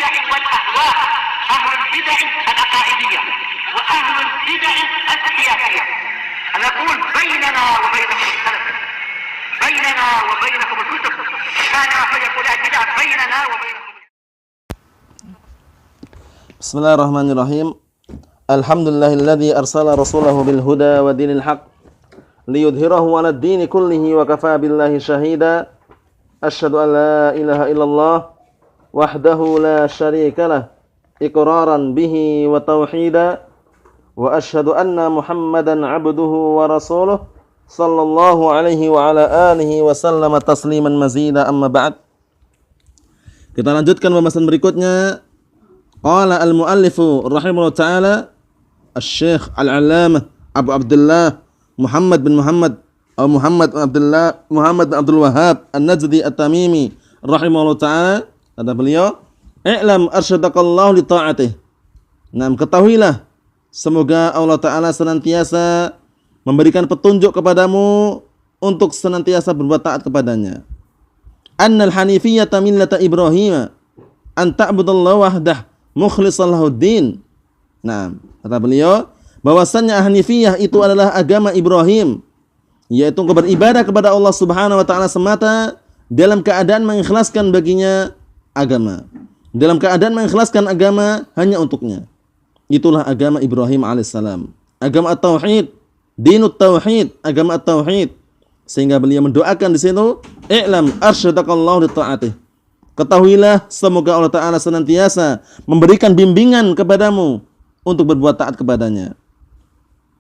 البدع والأهواء، أهل البدع العقائدية وأهل البدع السياسية. نقول بيننا وبينكم السلف، بيننا وبينكم الكتب، كان فيقول البدع بيننا وبينكم. Bismillahirrahmanirrahim. Alhamdulillahilladzi arsala rasulahu bil huda wa dinil haq liyudhhirahu 'alad dini kullihi wa kafaa billahi shahida. Asyhadu an la ilaha illallah wahdahu la syarika lah iqraran bihi wa tauhida wa asyhadu anna Muhammadan 'abduhu wa rasuluh sallallahu alaihi wa ala alihi wa sallama tasliman mazida, amma ba'd. Kita lanjutkan pembahasan berikutnya. Qala al-muallifu rahimahullah ta'ala Asy-Syaikh Al-'Allamah Abu Abdullah Muhammad bin Abdul Wahhab An-Najdi At-Tamimi rahimahullah ta'ala, kata beliau, "I'lam arsyadakallahu li ta'atih." Nah, ketahuilah semoga Allah Ta'ala senantiasa memberikan petunjuk kepadamu untuk senantiasa berbuat taat kepadanya. Annal hanifiyyata millata Ibrahim an ta'budallaha wahdah mukhlishan lahuddin. Nah, kata beliau, bahwasannya Hanifiyah itu adalah agama Ibrahim, yaitu beribadah kepada Allah Subhanahu wa taala semata dalam keadaan mengikhlaskan baginya agama. Dalam keadaan mengikhlaskan agama hanya untuknya. Itulah agama Ibrahim alaihissalam. Agama at-tauhid, dinut tauhid, agama at-tauhid. Sehingga beliau mendoakan di situ, "I'lam arsyadakallahu li ta'atih." Ketahuilah semoga Allah Ta'ala senantiasa memberikan bimbingan kepadamu untuk berbuat taat kepadanya.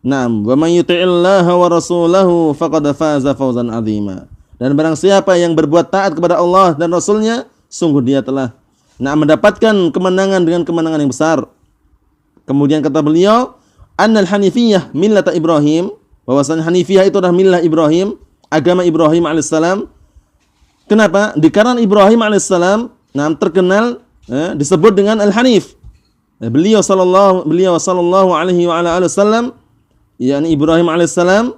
Naam, wa may yuti'illaha wa rasulahu faqad faza fawzan 'azima. Dan barang siapa yang berbuat taat kepada Allah dan Rasulnya, sungguh dia telah mendapatkan kemenangan dengan kemenangan yang besar. Kemudian kata beliau, annal hanifiyah millata Ibrahim, bahwasanya Hanifiyah itu adalah millah Ibrahim, agama Ibrahim alaihissalam. Kenapa? Dikarenakan Ibrahim alaihissalam terkenal disebut dengan Al-Hanif. Beliau sallallahu alaihi wa ala alihi wasallam, yakni Ibrahim alaihissalam,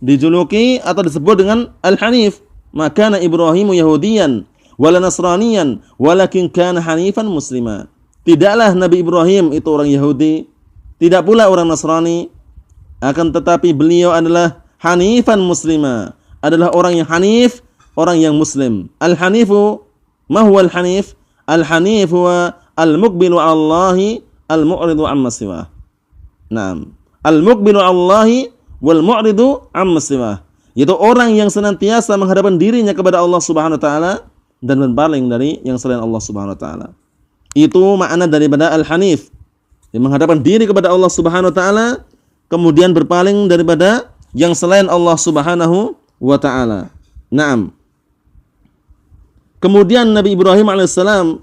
dijuluki atau disebut dengan Al-Hanif. Maka Ibrahimu Yahudiyan wala Nasraniyan walakin kana hanifan muslima. Tidaklah Nabi Ibrahim itu orang Yahudi, tidak pula orang Nasrani, akan tetapi beliau adalah hanifan muslima, adalah orang yang hanif, orang yang muslim. Al-Hanifu, ma huwa al-Hanif? Al-Hanif huwa al-muqbilu 'ala Allahi al-mu'ridu 'amma siwah. Naam. Al-muqbilu 'ala Allahi wal mu'ridu 'amma siwah. Yaitu orang yang senantiasa menghadapkan dirinya kepada Allah Subhanahu wa taala dan berpaling dari yang selain Allah Subhanahu wa taala. Itu makna daripada al-Hanif. Yang menghadapkan diri kepada Allah Subhanahu wa taala kemudian berpaling daripada yang selain Allah Subhanahu wa taala. Naam. Kemudian Nabi Ibrahim alaihissalam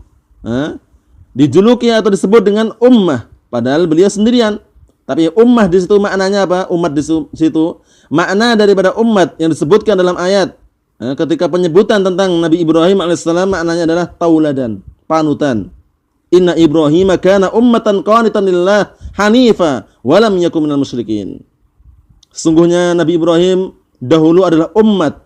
dijuluki atau disebut dengan ummah, padahal beliau sendirian. Tapi ummah di situ maknanya apa? Umat di situ makna daripada umat yang disebutkan dalam ayat. Ketika penyebutan tentang Nabi Ibrahim alaihissalam maknanya adalah tauladan, panutan. Inna Ibrahim kana ummatan qanitan lillah hanifa wa lam yakun minal musyrikin. Sesungguhnya Nabi Ibrahim dahulu adalah umat.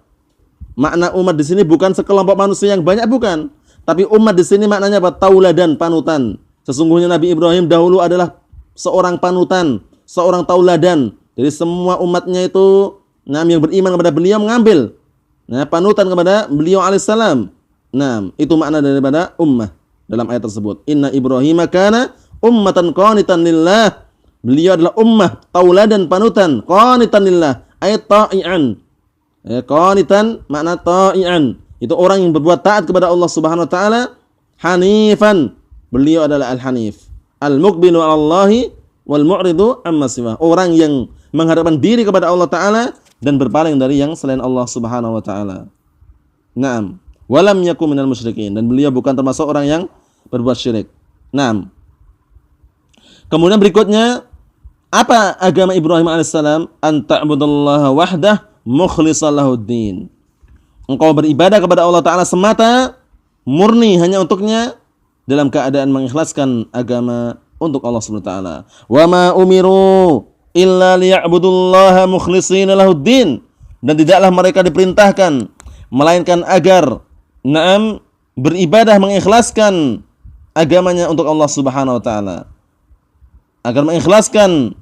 Makna umat di sini bukan sekelompok manusia yang banyak, bukan. Tapi umat di sini maknanya apa? Tauladan, panutan. Sesungguhnya Nabi Ibrahim dahulu adalah seorang panutan, seorang tauladan. Jadi semua umatnya itu yang beriman kepada beliau mengambil panutan kepada beliau alaihissalam. Nah, itu makna daripada ummah dalam ayat tersebut. Inna Ibrahim kana ummatan qanitan lillah. Beliau adalah ummah, tauladan, panutan, qanitan lillah, ayat ta'ian. Qanitan makna ta'ian, itu orang yang berbuat taat kepada Allah Subhanahu wa taala. Hanifan, beliau adalah al-Hanif, al-muqbilu 'ala Allahi wal mu'ridu 'amma siwah, orang yang menghadapkan diri kepada Allah taala dan berpaling dari yang selain Allah Subhanahu wa taala. Naam, walam yakun minal musyrikin, dan beliau bukan termasuk orang yang berbuat syirik. Naam. Kemudian berikutnya, apa agama Ibrahim alaihissalam? An ta'budallaha wahdah mukhlishan lahuddin. Engkau beribadah kepada Allah Ta'ala semata, murni hanya untuknya, dalam keadaan mengikhlaskan agama untuk Allah Subhanahu wa taala. Wa ma umiru illa liya'budullaha mukhlishina lahuddin. Dan tidaklah mereka diperintahkan melainkan agar beribadah mengikhlaskan agamanya untuk Allah Subhanahu wa taala. Agar mengikhlaskan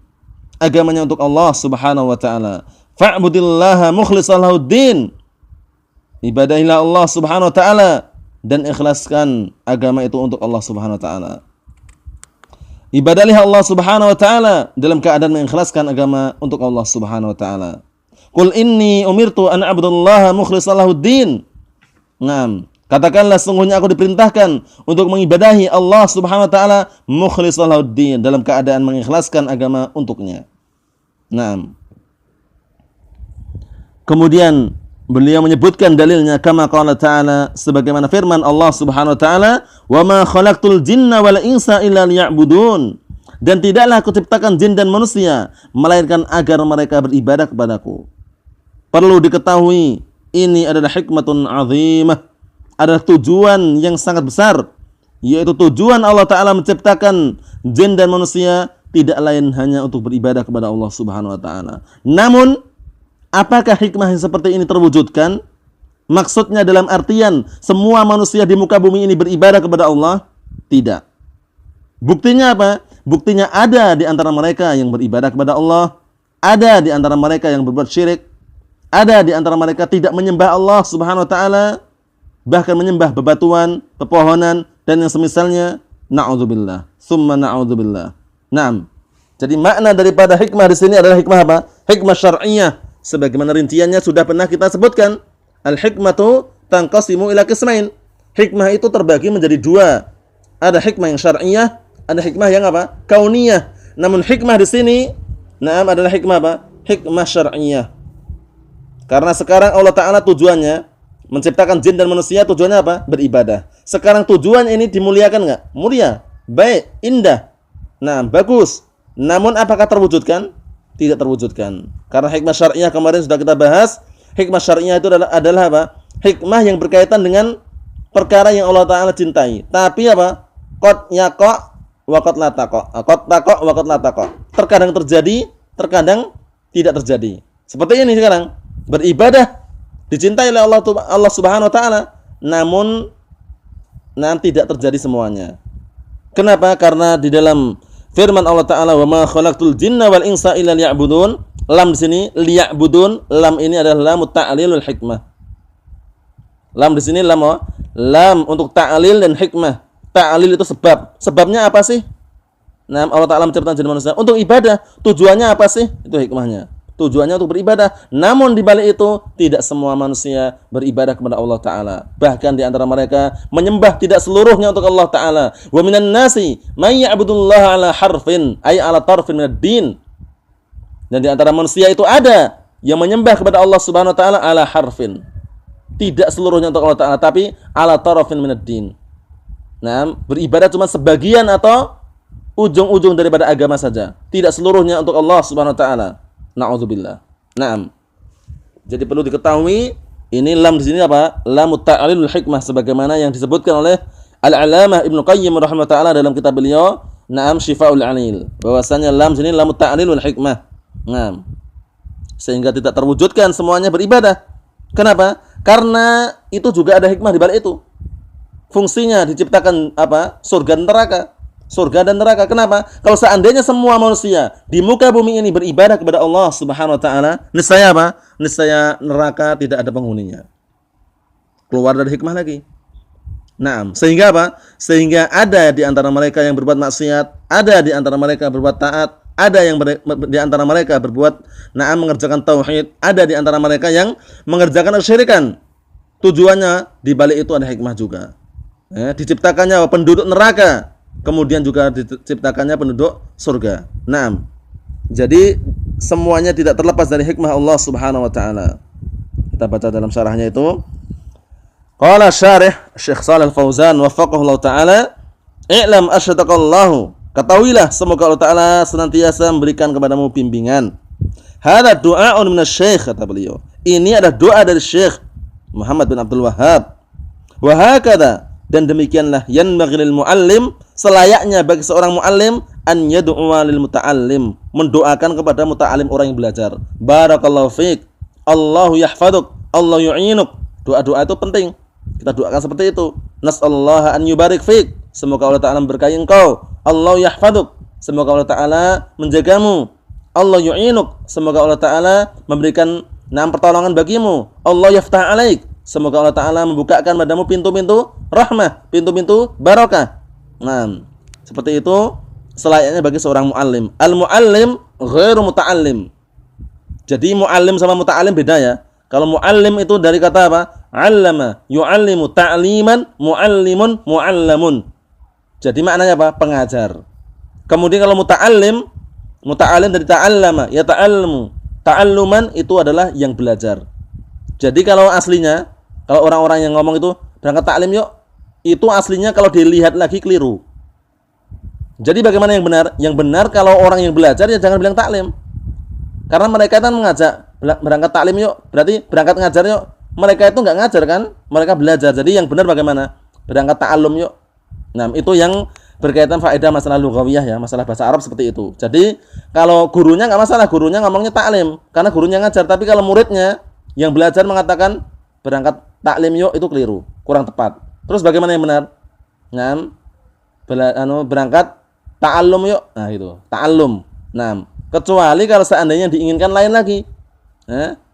agamanya untuk Allah Subhanahu wa taala. Fa'budillaha mukhlishan lahuddin. Ibadahilah Allah Subhanahu wa taala dan ikhlaskan agama itu untuk Allah Subhanahu wa taala. Ibadahilah Allah Subhanahu wa taala dalam keadaan mengikhlaskan agama untuk Allah Subhanahu wa taala. Qul inni umirtu an a'budallaha mukhlishan lahuddin. Naam, katakanlah sungguhnya aku diperintahkan untuk mengibadahi Allah Subhanahu wa taala mukhlishan lahuddin dalam keadaan mengikhlaskan agama untuknya. Naam. Kemudian beliau menyebutkan dalilnya kama qala ta'ala sebagaimana firman Allah Subhanahu wa taala, "Wa ma khalaqtul jinna wal insa illa liya'budun." Dan tidaklah aku ciptakan jin dan manusia melainkan agar mereka beribadah kepadaku. Perlu diketahui ini adalah hikmatun azimah, adalah tujuan yang sangat besar, yaitu tujuan Allah Ta'ala menciptakan jin dan manusia tidak lain hanya untuk beribadah kepada Allah Subhanahu wa taala. Namun apakah hikmah yang seperti ini terwujudkan? Maksudnya dalam artian semua manusia di muka bumi ini beribadah kepada Allah? Tidak. Buktinya apa? Buktinya ada di antara mereka yang beribadah kepada Allah, ada di antara mereka yang berbuat syirik, ada di antara mereka tidak menyembah Allah Subhanahu wa taala, bahkan menyembah bebatuan, pepohonan dan yang semisalnya. Na'udzubillah, summa na'udzubillah. Naam. Jadi makna daripada hikmah di sini adalah hikmah apa? Hikmah syar'iyyah. Sebagaimana rinciannya sudah pernah kita sebutkan. Al-hikmatu tanqasimu ila qismain. Hikmah itu terbagi menjadi dua. Ada hikmah yang syar'iyyah, ada hikmah yang apa? Kauniyah. Namun hikmah di sini, naam, adalah hikmah apa? Hikmah syar'iyyah. Karena sekarang Allah Ta'ala tujuannya menciptakan jin dan manusia, tujuannya apa? Beribadah. Sekarang tujuan ini dimuliakan enggak? Mulia, baik, indah. Nah, bagus. Namun apakah terwujudkan? Tidak terwujudkan. Karena hikmah syar'iyyah kemarin sudah kita bahas. Hikmah syar'iyyah itu adalah apa? Hikmah yang berkaitan dengan perkara yang Allah Ta'ala cintai. Tapi apa? Qad yaqa wa qad la taqa. Qad taqa wa qad la taqa. Terkadang terjadi, terkadang tidak terjadi. Seperti ini sekarang. Beribadah dicintai oleh Allah Subhanahu wa taala, namun nanti tidak terjadi semuanya. Kenapa? Karena di dalam firman Allah Ta'ala, "Wa ma khalaqtul jinna wal insa illa liya'budun." Lam di sini liya'budun, lam ini adalah lam ta'lilul hikmah. Lam di sini lam untuk ta'lil dan hikmah. Ta'lil itu sebab. Sebabnya apa sih? Nah, Allah Ta'ala menciptakan jin manusia untuk ibadah. Tujuannya apa sih? Itu hikmahnya. Tujuannya untuk beribadah. Namun di balik itu tidak semua manusia beribadah kepada Allah Ta'ala. Bahkan di antara mereka menyembah tidak seluruhnya untuk Allah Ta'ala. Wa minan nasi may ya'budullaha ala harfin ay ala tarfin minad din. Dan di antara manusia itu ada yang menyembah kepada Allah Subhanahu wa taala ala harfin. Tidak seluruhnya untuk Allah Ta'ala, tapi ala tarfin minad din. Nah, beribadah cuma sebagian atau ujung-ujung daripada agama saja. Tidak seluruhnya untuk Allah Subhanahu wa taala. Na'udzubillah. Naam. Jadi perlu diketahui ini lam di sini apa? Lamut ta'lilul hikmah sebagaimana yang disebutkan oleh Al-'Allamah Ibnu Qayyim rahimahullah taala dalam kitab beliau, Naam Syifaul 'Alil. Bahwasanya lam di sini lamut ta'lilul hikmah. Naam. Sehingga tidak terwujudkan semuanya beribadah. Kenapa? Karena itu juga ada hikmah di balik itu. Fungsinya diciptakan apa? Surga dan neraka. Surga dan neraka. Kenapa? Kalau seandainya semua manusia di muka bumi ini beribadah kepada Allah Subhanahu wa taala, niscaya apa? Niscaya neraka tidak ada penghuninya. Keluar dari hikmah lagi. Naam, sehingga apa? Sehingga ada di antara mereka yang berbuat maksiat, ada di antara mereka berbuat taat, ada yang di antara mereka berbuat mengerjakan tauhid, ada di antara mereka yang mengerjakan kesyirikan. Tujuannya di balik itu ada hikmah juga. Diciptakannya penduduk neraka, kemudian juga diciptakannya penduduk surga. Naam. Jadi semuanya tidak terlepas dari hikmah Allah Subhanahu wa taala. Kita baca dalam syarahnya itu. Qala syarih Syekh Shalih Al-Fauzan waffaqahu Allah taala, "I'lam asyadaqallahu." Ketahuilah semoga Allah taala senantiasa memberikan kepadamu bimbingan. Hada du'a'un minasy-syekh, kata beliau. Ini adalah doa dari Syekh Muhammad bin Abdul Wahhab. Wa hakadha, dan demikianlah yanbaghi lil muallim, selayaknya bagi seorang muallim an yad'u'a lil muta'allim, mendoakan kepada muta'allim orang yang belajar. Barakallahu fiik, Allahu yahfaduk, Allah yu'inuk. Doa-doa itu penting. Kita doakan seperti itu. Nas'allaha an yubarik fiik. semoga Allah Ta'ala memberkahi engkau. Allah yahfaduk, semoga Allah Ta'ala menjagamu. Allah yu'inuk, semoga Allah Ta'ala memberikan pertolongan bagimu. Allah yaftah alaik, semoga Allah Ta'ala membukakan padamu pintu-pintu rahmah, pintu-pintu barakah. Nah, seperti itu selayaknya bagi seorang muallim. Al-muallim ghairu muta'allim. Jadi muallim sama muta'allim beda ya. Kalau muallim itu dari kata apa? Allama, yu'allimu ta'liman, muallimun, muallamun. Jadi maknanya apa? Pengajar. Kemudian kalau muta'allim dari ta'allama, ya ta'allamu. Ta'alluman itu adalah yang belajar. Jadi kalau aslinya, kalau orang-orang yang ngomong itu berangkat ta'lim yuk, itu aslinya kalau dilihat lagi keliru. Jadi bagaimana yang benar? Yang benar kalau orang yang belajar ya jangan bilang ta'lim. Karena mereka kan mengajak berangkat taklim yuk, berarti berangkat ngajar yuk. Mereka itu enggak ngajar kan? Mereka belajar. Jadi yang benar bagaimana? Berangkat ta'allum yuk. Nah, itu yang berkaitan faedah masalah lughawiyah ya, masalah bahasa Arab seperti itu. Jadi kalau gurunya enggak masalah, gurunya ngomongnya taklim karena gurunya ngajar, tapi kalau muridnya yang belajar mengatakan berangkat taklim yuk, itu keliru, kurang tepat. Terus bagaimana yang benar? Nah, berangkat ta'allum yuk. Nah, itu, ta'allum. Nah, kecuali kalau seandainya diinginkan lain lagi,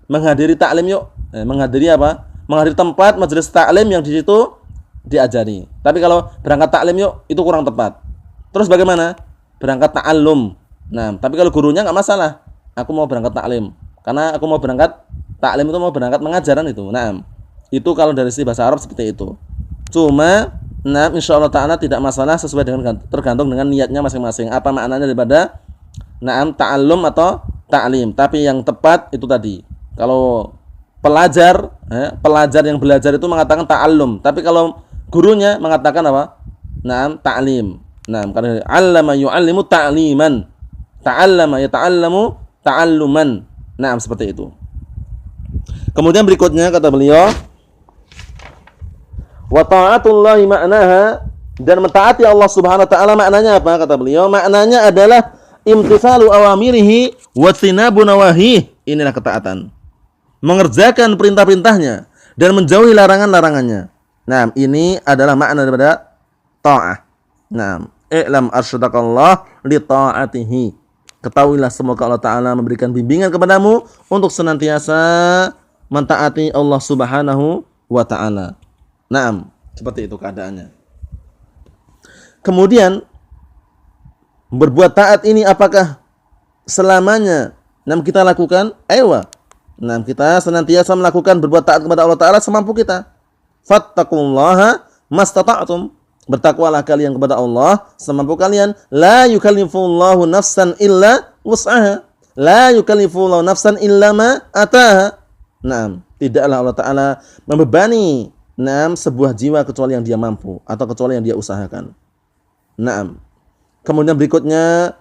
menghadiri taklim yuk, menghadiri apa? Menghadiri tempat majelis taklim yang di situ diajari. Tapi kalau berangkat taklim yuk, itu kurang tepat. Terus bagaimana? Berangkat ta'allum. Nah, tapi kalau gurunya nggak masalah. Aku mau berangkat taklim, karena aku mau berangkat taklim itu mau berangkat mengajaran itu. Nah, itu kalau dari sisi bahasa Arab seperti itu. Cuma, insyaallah ta'ala tidak masalah sesuai dengan tergantung dengan niatnya masing-masing. Apa maknanya daripada ta'allum atau ta'lim. Tapi yang tepat itu tadi. Kalau pelajar yang belajar itu mengatakan ta'allum, tapi kalau gurunya mengatakan apa? Ta'lim. Karena 'allama yu'allimu ta'liman. Ta'allama yata'allamu ta'alluman. Seperti itu. Kemudian berikutnya kata beliau, wa ta'atullahi ma'naha, dan mentaati Allah Subhanahu wa taala maknanya apa? Kata beliau, maknanya adalah imtithalu awamirihi wa tinabu nawahi. Inilah ketaatan. Mengerjakan perintah-perintahnya dan menjauhi larangan-larangannya. Ini adalah makna daripada ta'ah. I'lam arsyadakallah li ta'atihi. Ketahuilah semoga Allah Ta'ala memberikan bimbingan kepadamu untuk senantiasa mentaati Allah Subhanahu wa ta'ala. Seperti itu keadaannya. Kemudian berbuat taat ini apakah selamanya kita lakukan? Aywa. Kita senantiasa melakukan berbuat taat kepada Allah Ta'ala semampu kita. Fattaqullaha mastata'tum. Bertakwalah kalian kepada Allah semampu kalian. La yukallifullahu nafsan illa wus'aha. La yukallifullahu nafsan illa ma ataha. Tidaklah Allah Ta'ala membebani sebuah jiwa kecuali yang dia mampu atau kecuali yang dia usahakan. Kemudian berikutnya,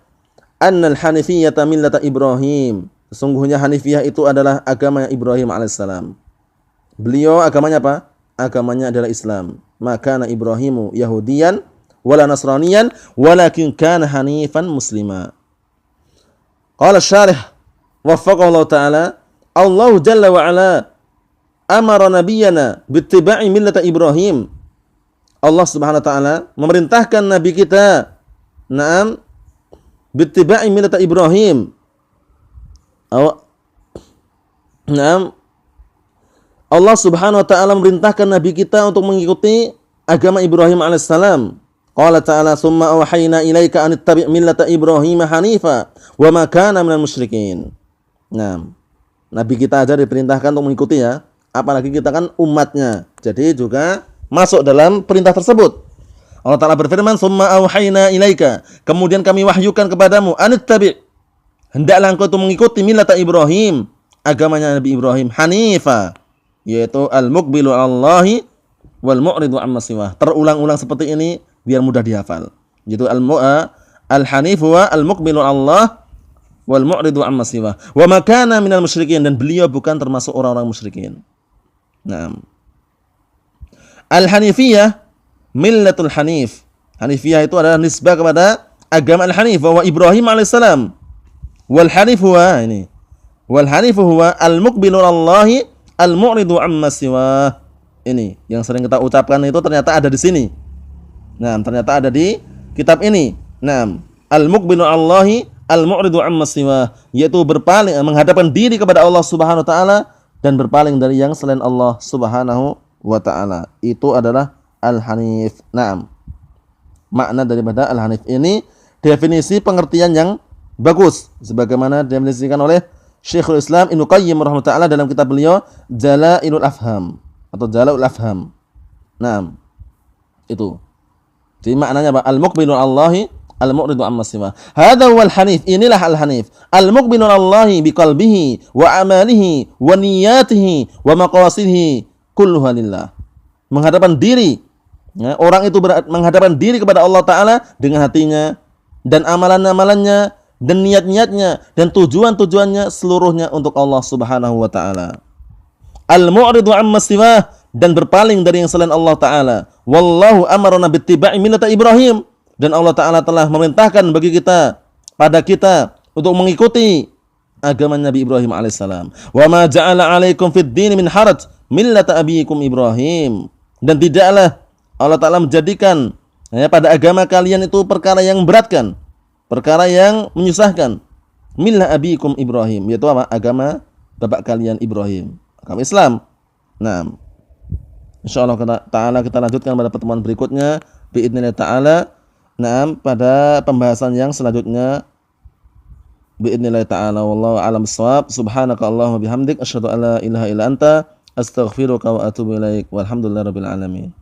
annal hanifiyyata millata Ibrahim. Sesungguhnya Hanifiyah itu adalah agama Ibrahim alaihissalam. Beliau agamanya apa? Agamanya adalah Islam. Maka Ibrahimu Yahudiyan wala Nasraniyan walakin kana hanifan muslima. Qala syarih waffaqahu Allah Ta'ala, Allah Jalla wa Ala amara nabiyyana bittiba'i millata Ibrahim. Allah Subhanahu wa taala memerintahkan nabi kita bittiba'i millata Ibrahim. Allah Subhanahu wa taala memerintahkan nabi kita untuk mengikuti agama Ibrahim alaihissalam. Qala ta'ala summa awhayna ilaika an ittabi' millata Ibrahim hanifa wa ma kana minal musyrikin. Nabi kita aja diperintahkan untuk mengikuti ya, apalagi kita kan umatnya. Jadi juga masuk dalam perintah tersebut. Allah Ta'ala berfirman, summa awhayna ilaika, kemudian kami wahyukan kepadamu, anittabi', hendaklah engkau itu mengikuti millata Ibrahim, agamanya Nabi Ibrahim, hanifa, yaitu al-muqbilu Allahi wal mu'ridu amma siwah. Terulang-ulang seperti ini biar mudah dihafal. Yaitu al-hanifu wa al-muqbilu Allah wal mu'ridu amma siwah. Wa ma kana minal musyrikin, dan beliau bukan termasuk orang-orang musyrikin. Al-Hanifiyah millatul Hanif. Hanifiyah itu adalah nisbah kepada agama Al-Hanif wa Ibrahim alaihissalam. Wal Hanif huwa ini. Wal Hanif huwa al-muqbilu Allahi al-mu'ridu amma siwah. Ini yang sering kita ucapkan itu ternyata ada di sini. Nah, ternyata ada di kitab ini. Nah, al-muqbilu 'alallahi al-mu'ridu 'amma siwa, yaitu berpaling menghadapkan diri kepada Allah Subhanahu wa taala dan berpaling dari yang selain Allah Subhanahu wa taala. Itu adalah al-hanif. Naam. Makna daripada al-hanif ini definisi pengertian yang bagus sebagaimana didefinisikan oleh Syekhul Islam Ibnu Qayyim rahimahullah taala dalam kitab beliau Jalailul Afham atau Jalaul Afham. Naam. Itu. Jadi maknanya apa? Al-muqbilu 'alallahi al-mu'ridu 'amma siwa. Hadza huwal hanif. Inilah al-hanif. Al-muqbilu 'alallahi biqalbihi wa amalihi wa niyyatihi wa maqasidihi kulluha lillah. Menghadapkan diri. Ya, orang itu menghadapkan diri kepada Allah taala dengan hatinya dan amalan-amalannya dan niat-niatnya dan tujuan-tujuannya seluruhnya untuk Allah Subhanahu wa taala. Al-mu'ridu 'amma siwa, dan berpaling dari yang selain Allah taala. Wallahu amarna bittiba'i millata Ibrahim, dan Allah taala telah memerintahkan bagi kita untuk mengikuti agama Nabi Ibrahim alaihissalam. Wa ma ja'ala 'alaikum fid din min haraj millata abiikum Ibrahim, dan tidaklah Allah taala menjadikan pada agama kalian itu perkara yang memberatkan, perkara yang menyusahkan. Millah abiikum Ibrahim, yaitu apa? Agama bapak kalian Ibrahim, agama Islam. Nah, insyaallah taala kita lanjutkan pada pertemuan berikutnya biidznillah taala. Naam, pada pembahasan yang selanjutnya biidznillah taala. Wallahu a'lam bissawab. Subhanakallahumma bihamdik asyhadu an la ilaha illa anta astaghfiruka wa atubu ilaik. Walhamdulillahirabbil alamin.